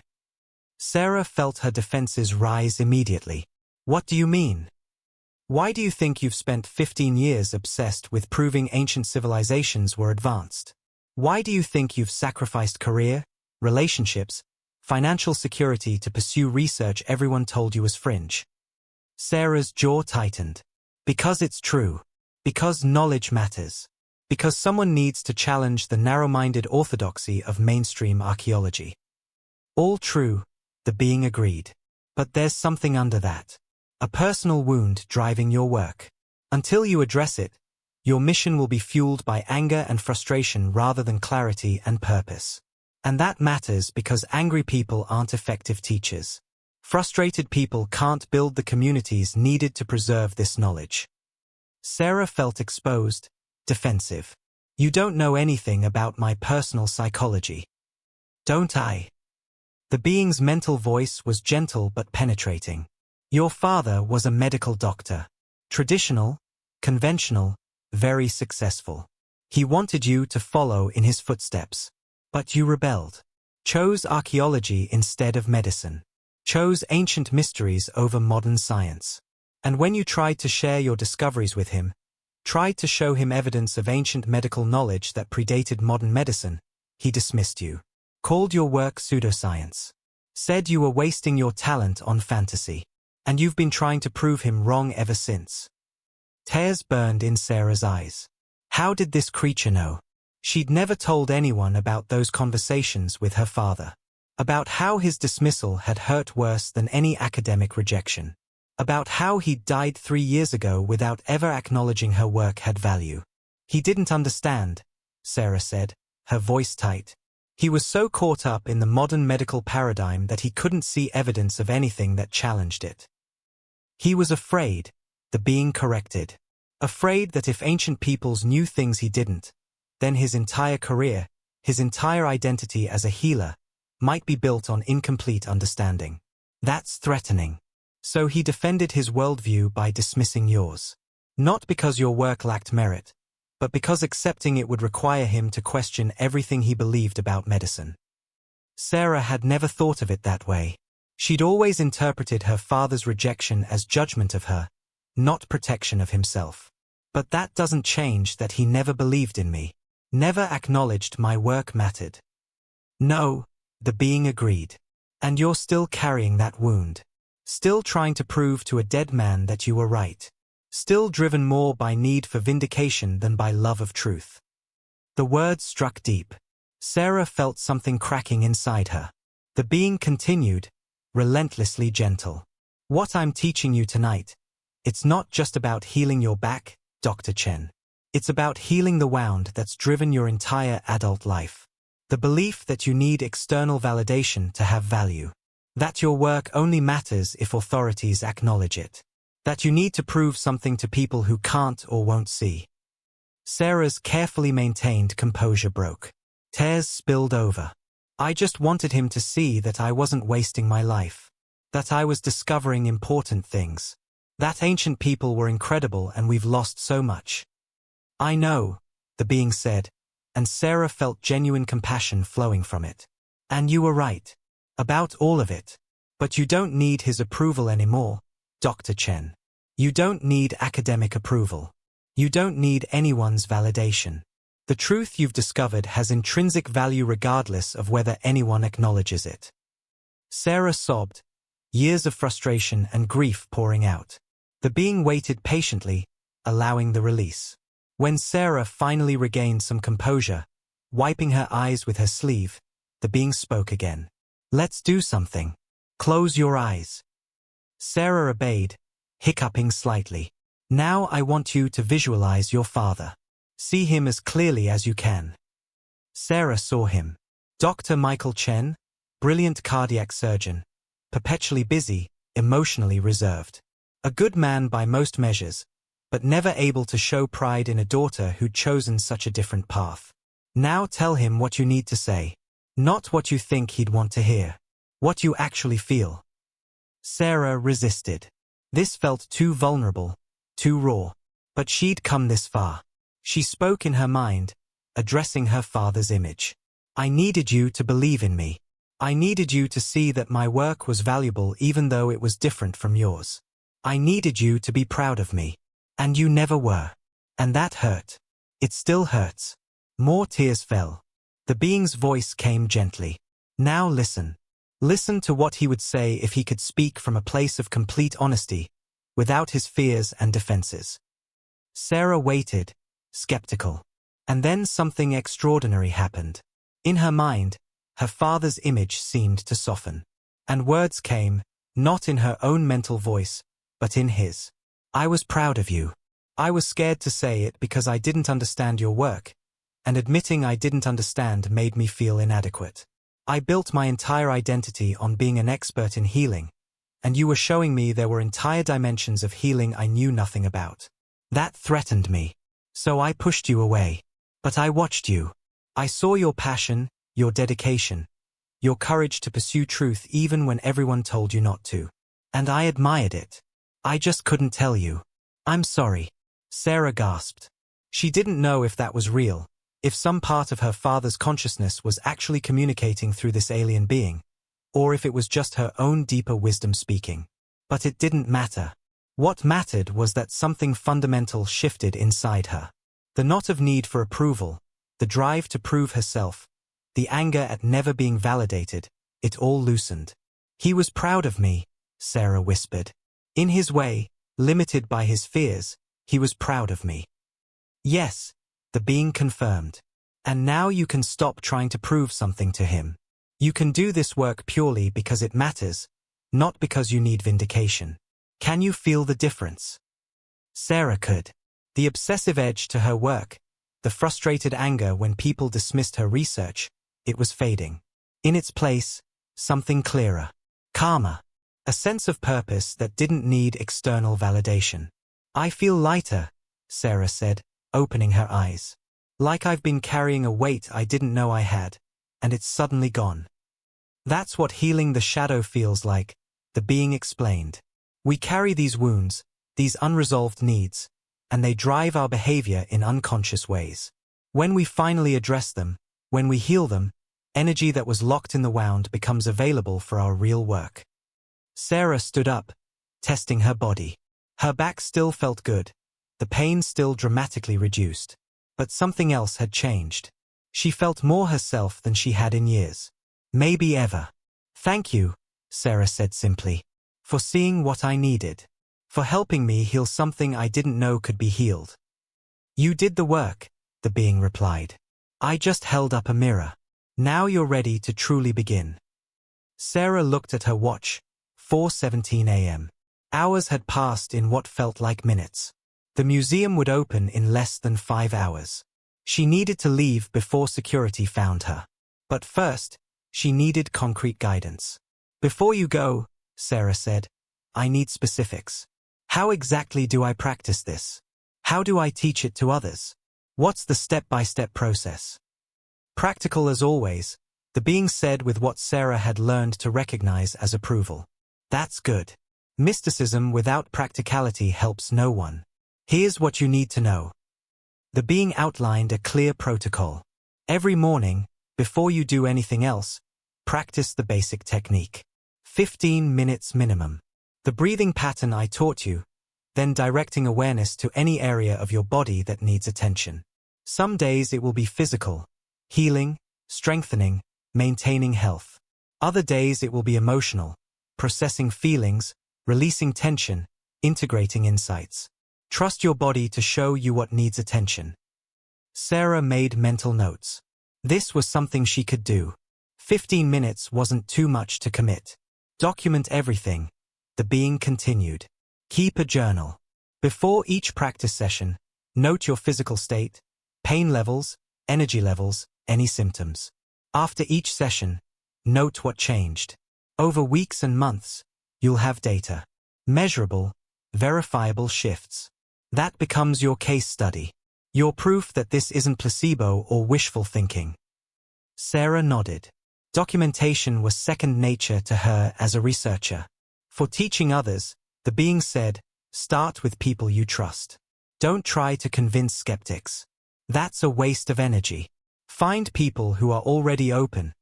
Sarah felt her defenses rise immediately. What do you mean? Why do you think you've spent 15 years obsessed with proving ancient civilizations were advanced? Why do you think you've sacrificed career, relationships, financial security to pursue research everyone told you was fringe? Sarah's jaw tightened. Because it's true. Because knowledge matters. Because someone needs to challenge the narrow-minded orthodoxy of mainstream archaeology. All true, the being agreed. But there's something under that. A personal wound driving your work. Until you address it, Your mission will be fueled by anger and frustration rather than clarity and purpose. And that matters because angry people aren't effective teachers. Frustrated people can't build the communities needed to preserve this knowledge. Sarah felt exposed, defensive. You don't know anything about my personal psychology. Don't I? The being's mental voice was gentle but penetrating. Your father was a medical doctor. Traditional, conventional, very successful. He wanted you to follow in his footsteps. But you rebelled. Chose archaeology instead of medicine. Chose ancient mysteries over modern science. And when you tried to share your discoveries with him, tried to show him evidence of ancient medical knowledge that predated modern medicine, he dismissed you. Called your work pseudoscience. Said you were wasting your talent on fantasy. And you've been trying to prove him wrong ever since. Tears burned in Sarah's eyes. How did this creature know? She'd never told anyone about those conversations with her father. About how his dismissal had hurt worse than any academic rejection. About how he'd died 3 years ago without ever acknowledging her work had value. He didn't understand, Sarah said, her voice tight. He was so caught up in the modern medical paradigm that he couldn't see evidence of anything that challenged it. He was afraid, the being corrected. Afraid that if ancient peoples knew things he didn't, then his entire career, his entire identity as a healer, might be built on incomplete understanding. That's threatening. So he defended his worldview by dismissing yours. Not because your work lacked merit, but because accepting it would require him to question everything he believed about medicine. Sarah had never thought of it that way. She'd always interpreted her father's rejection as judgment of her, not protection of himself. But that doesn't change that he never believed in me. Never acknowledged my work mattered. No, the being agreed. And you're still carrying that wound. Still trying to prove to a dead man that you were right. Still driven more by need for vindication than by love of truth. The words struck deep. Sarah felt something cracking inside her. The being continued, relentlessly gentle. What I'm teaching you tonight, it's not just about healing your back, Dr. Chen. It's about healing the wound that's driven your entire adult life. The belief that you need external validation to have value. That your work only matters if authorities acknowledge it. That you need to prove something to people who can't or won't see. Sarah's carefully maintained composure broke. Tears spilled over. I just wanted him to see that I wasn't wasting my life. That I was discovering important things. That ancient people were incredible and we've lost so much. I know, the being said, and Sarah felt genuine compassion flowing from it. And you were right. About all of it. But you don't need his approval anymore, Dr. Chen. You don't need academic approval. You don't need anyone's validation. The truth you've discovered has intrinsic value regardless of whether anyone acknowledges it. Sarah sobbed, years of frustration and grief pouring out. The being waited patiently, allowing the release. When Sarah finally regained some composure, wiping her eyes with her sleeve, the being spoke again. Let's do something. Close your eyes. Sarah obeyed, hiccuping slightly. Now I want you to visualize your father. See him as clearly as you can. Sarah saw him. Dr. Michael Chen, brilliant cardiac surgeon, perpetually busy, emotionally reserved. A good man by most measures, but never able to show pride in a daughter who'd chosen such a different path. Now tell him what you need to say. Not what you think he'd want to hear. What you actually feel. Sarah resisted. This felt too vulnerable, too raw. But she'd come this far. She spoke in her mind, addressing her father's image. I needed you to believe in me. I needed you to see that my work was valuable even though it was different from yours. I needed you to be proud of me. And you never were. And that hurt. It still hurts. More tears fell. The being's voice came gently. Now listen. Listen to what he would say if he could speak from a place of complete honesty, without his fears and defenses. Sarah waited, skeptical. And then something extraordinary happened. In her mind, her father's image seemed to soften. And words came, not in her own mental voice, but in his. I was proud of you. I was scared to say it because I didn't understand your work, and admitting I didn't understand made me feel inadequate. I built my entire identity on being an expert in healing, and you were showing me there were entire dimensions of healing I knew nothing about. That threatened me. So I pushed you away. But I watched you. I saw your passion, your dedication, your courage to pursue truth even when everyone told you not to. And I admired it. I just couldn't tell you. I'm sorry. Sarah gasped. She didn't know if that was real, if some part of her father's consciousness was actually communicating through this alien being, or if it was just her own deeper wisdom speaking. But it didn't matter. What mattered was that something fundamental shifted inside her. The knot of need for approval, the drive to prove herself, the anger at never being validated, it all loosened. He was proud of me, Sarah whispered. In his way, limited by his fears, he was proud of me. Yes, the being confirmed. And now you can stop trying to prove something to him. You can do this work purely because it matters, not because you need vindication. Can you feel the difference? Sarah could. The obsessive edge to her work, the frustrated anger when people dismissed her research, it was fading. In its place, something clearer, calmer, a sense of purpose that didn't need external validation. I feel lighter, Sarah said, opening her eyes. Like I've been carrying a weight I didn't know I had, and it's suddenly gone. That's what healing the shadow feels like, the being explained. We carry these wounds, these unresolved needs, and they drive our behavior in unconscious ways. When we finally address them, when we heal them, energy that was locked in the wound becomes available for our real work. Sarah stood up, testing her body. Her back still felt good, the pain still dramatically reduced. But something else had changed. She felt more herself than she had in years. Maybe ever. Thank you, Sarah said simply, for seeing what I needed. For helping me heal something I didn't know could be healed. You did the work, the being replied. I just held up a mirror. Now you're ready to truly begin. Sarah looked at her watch, 4:17 a.m. Hours had passed in what felt like minutes. The museum would open in less than 5 hours. She needed to leave before security found her. But first, she needed concrete guidance. Before you go, Sarah said, I need specifics. How exactly do I practice this? How do I teach it to others? What's the step-by-step process? Practical as always, the being said with what Sarah had learned to recognize as approval. That's good. Mysticism without practicality helps no one. Here's what you need to know. The being outlined a clear protocol. Every morning, before you do anything else, practice the basic technique. 15 minutes minimum. The breathing pattern I taught you, then directing awareness to any area of your body that needs attention. Some days it will be physical, healing, strengthening, maintaining health. Other days it will be emotional, processing feelings, releasing tension, integrating insights. Trust your body to show you what needs attention. Sarah made mental notes. This was something she could do. 15 minutes wasn't too much to commit. Document everything. The being continued. Keep a journal. Before each practice session, note your physical state, pain levels, energy levels, any symptoms. After each session, note what changed. Over weeks and months, you'll have data. Measurable, verifiable shifts. That becomes your case study. Your proof that this isn't placebo or wishful thinking. Sarah nodded. Documentation was second nature to her as a researcher. For teaching others, the being said, start with people you trust. Don't try to convince skeptics. That's a waste of energy. Find people who are already open,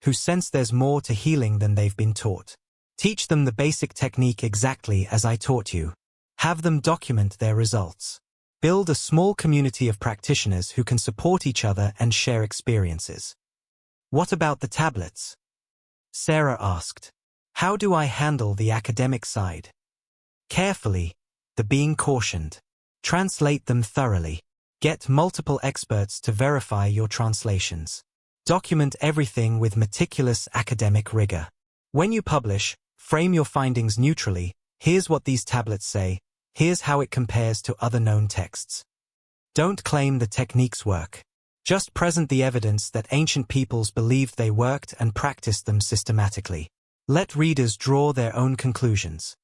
who sense there's more to healing than they've been taught. Teach them the basic technique exactly as I taught you. Have them document their results. Build a small community of practitioners who can support each other and share experiences. What about the tablets? Sarah asked. How do I handle the academic side? Carefully, the being cautioned. Translate them thoroughly. Get multiple experts to verify your translations. Document everything with meticulous academic rigor. When you publish, frame your findings neutrally. Here's what these tablets say. Here's how it compares to other known texts. Don't claim the techniques work. Just present the evidence that ancient peoples believed they worked and practiced them systematically. Let readers draw their own conclusions.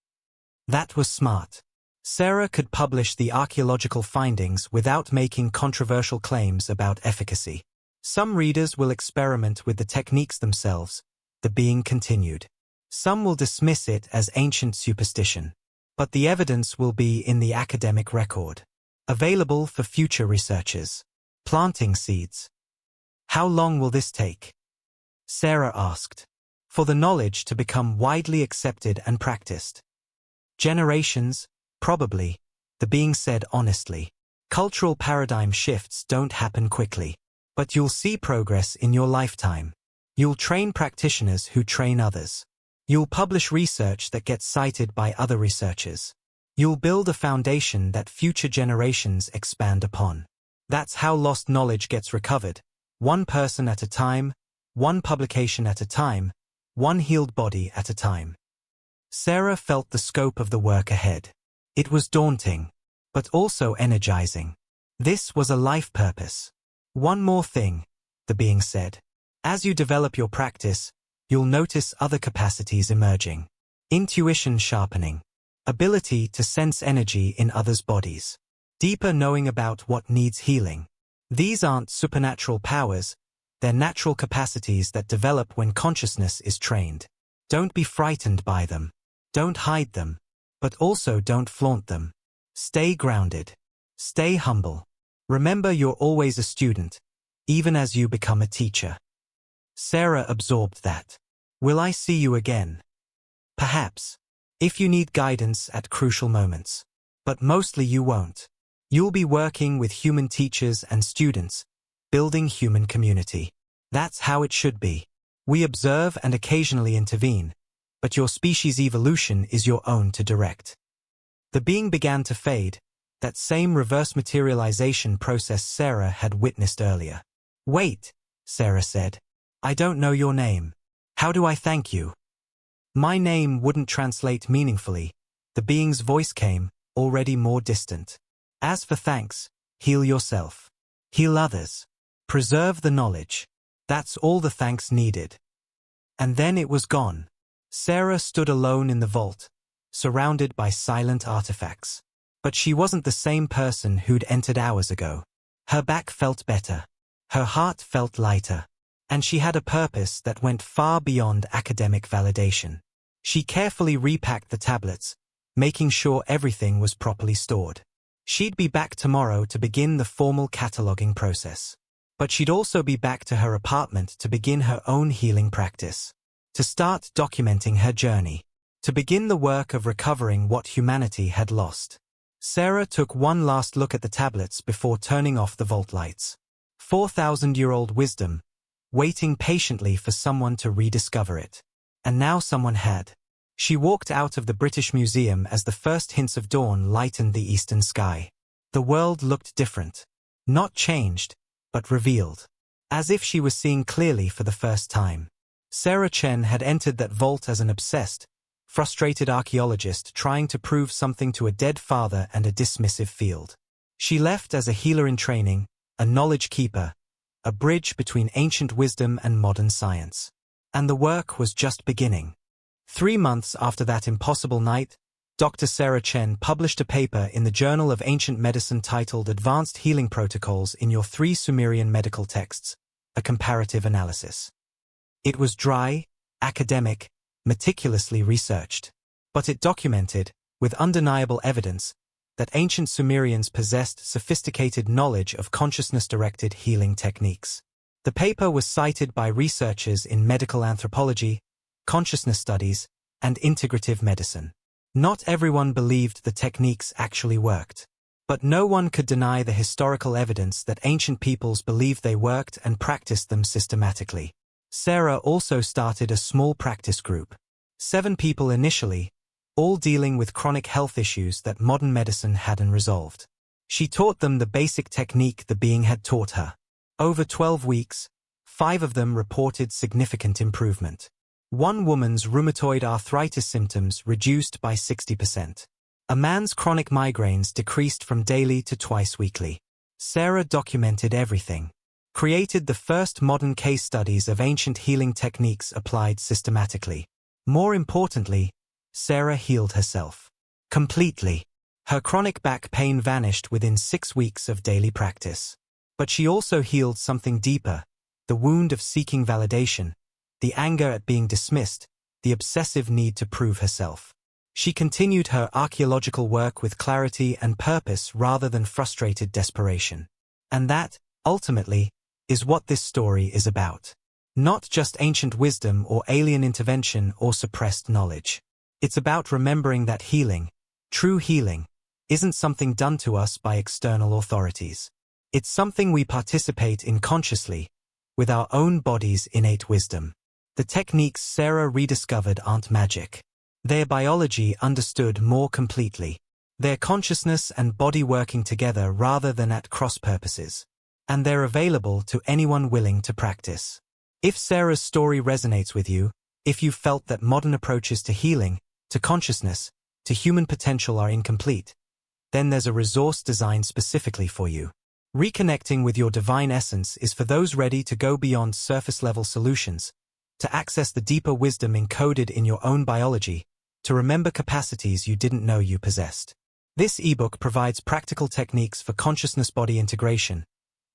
That was smart. Sarah could publish the archaeological findings without making controversial claims about efficacy. Some readers will experiment with the techniques themselves, the being continued. Some will dismiss it as ancient superstition. But the evidence will be in the academic record, available for future researchers. Planting seeds. How long will this take? Sarah asked. For the knowledge to become widely accepted and practiced. Generations, probably, the being said honestly. Cultural paradigm shifts don't happen quickly. But you'll see progress in your lifetime. You'll train practitioners who train others. You'll publish research that gets cited by other researchers. You'll build a foundation that future generations expand upon. That's how lost knowledge gets recovered, one person at a time, one publication at a time, one healed body at a time. Sarah felt the scope of the work ahead. It was daunting, but also energizing. This was a life purpose. One more thing, the being said. As you develop your practice, you'll notice other capacities emerging. Intuition sharpening. Ability to sense energy in others' bodies. Deeper knowing about what needs healing. These aren't supernatural powers, they're natural capacities that develop when consciousness is trained. Don't be frightened by them. Don't hide them. But also don't flaunt them. Stay grounded. Stay humble. Remember you're always a student, even as you become a teacher. Sarah absorbed that. Will I see you again? Perhaps. If you need guidance at crucial moments. But mostly you won't. You'll be working with human teachers and students, building human community. That's how it should be. We observe and occasionally intervene, but your species' evolution is your own to direct. The being began to fade, that same reverse materialization process Sarah had witnessed earlier. Wait, Sarah said. I don't know your name. How do I thank you? My name wouldn't translate meaningfully. The being's voice came, already more distant. As for thanks, heal yourself. Heal others. Preserve the knowledge. That's all the thanks needed. And then it was gone. Sarah stood alone in the vault, surrounded by silent artifacts. But she wasn't the same person who'd entered hours ago. Her back felt better. Her heart felt lighter. And she had a purpose that went far beyond academic validation. She carefully repacked the tablets, making sure everything was properly stored. She'd be back tomorrow to begin the formal cataloging process. But she'd also be back to her apartment to begin her own healing practice. To start documenting her journey. To begin the work of recovering what humanity had lost. Sarah took one last look at the tablets before turning off the vault lights. 4,000-year-old wisdom, waiting patiently for someone to rediscover it. And now someone had. She walked out of the British Museum as the first hints of dawn lightened the eastern sky. The world looked different. Not changed, but revealed. As if she was seeing clearly for the first time. Sarah Chen had entered that vault as an obsessed, frustrated archaeologist trying to prove something to a dead father and a dismissive field. She left as a healer in training, a knowledge keeper, a bridge between ancient wisdom and modern science. And the work was just beginning. 3 months after that impossible night, Dr. Sarah Chen published a paper in the Journal of Ancient Medicine titled Advanced Healing Protocols in Your 3 Sumerian Medical Texts, a comparative analysis. It was dry, academic, meticulously researched. But it documented, with undeniable evidence, that ancient Sumerians possessed sophisticated knowledge of consciousness-directed healing techniques. The paper was cited by researchers in medical anthropology, consciousness studies, and integrative medicine. Not everyone believed the techniques actually worked. But no one could deny the historical evidence that ancient peoples believed they worked and practiced them systematically. Sarah also started a small practice group. 7 people initially, all dealing with chronic health issues that modern medicine hadn't resolved. She taught them the basic technique the being had taught her. Over 12 weeks, 5 of them reported significant improvement. One woman's rheumatoid arthritis symptoms reduced by 60%. A man's chronic migraines decreased from daily to twice weekly. Sarah documented everything. Created the first modern case studies of ancient healing techniques applied systematically. More importantly, Sarah healed herself. Completely. Her chronic back pain vanished within 6 weeks of daily practice. But she also healed something deeper, the wound of seeking validation, the anger at being dismissed, the obsessive need to prove herself. She continued her archaeological work with clarity and purpose rather than frustrated desperation. And that, ultimately, is what this story is about. Not just ancient wisdom or alien intervention or suppressed knowledge. It's about remembering that healing, true healing, isn't something done to us by external authorities. It's something we participate in consciously, with our own body's innate wisdom. The techniques Sarah rediscovered aren't magic. They're biology understood more completely. They're consciousness and body working together rather than at cross purposes. And they're available to anyone willing to practice. If Sarah's story resonates with you, if you've felt that modern approaches to healing, to consciousness, to human potential are incomplete, then there's a resource designed specifically for you. Reconnecting with your divine essence is for those ready to go beyond surface-level solutions, to access the deeper wisdom encoded in your own biology, to remember capacities you didn't know you possessed. This ebook provides practical techniques for consciousness-body integration,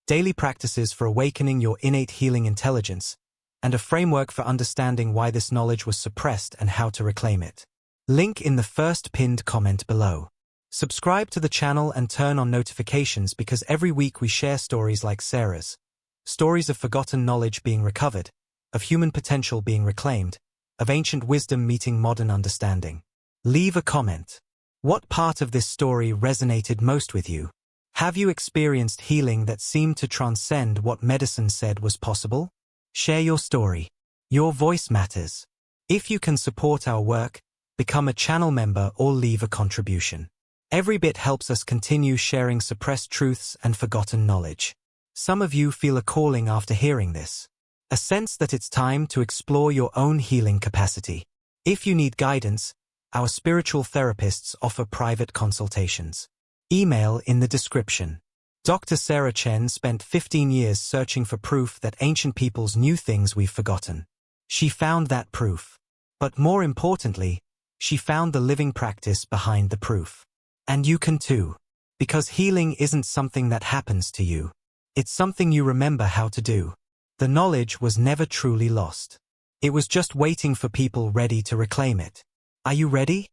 daily practices for awakening your innate healing intelligence, and a framework for understanding why this knowledge was suppressed and how to reclaim it. Link in the first pinned comment below. Subscribe to the channel and turn on notifications because every week we share stories like Sarah's. Stories of forgotten knowledge being recovered, of human potential being reclaimed, of ancient wisdom meeting modern understanding. Leave a comment. What part of this story resonated most with you? Have you experienced healing that seemed to transcend what medicine said was possible? Share your story. Your voice matters. If you can support our work, become a channel member or leave a contribution. Every bit helps us continue sharing suppressed truths and forgotten knowledge. Some of you feel a calling after hearing this. A sense that it's time to explore your own healing capacity. If you need guidance, our spiritual therapists offer private consultations. Email in the description. Dr. Sarah Chen spent 15 years searching for proof that ancient peoples knew things we've forgotten. She found that proof. But more importantly, she found the living practice behind the proof. And you can too. Because healing isn't something that happens to you. It's something you remember how to do. The knowledge was never truly lost. It was just waiting for people ready to reclaim it. Are you ready?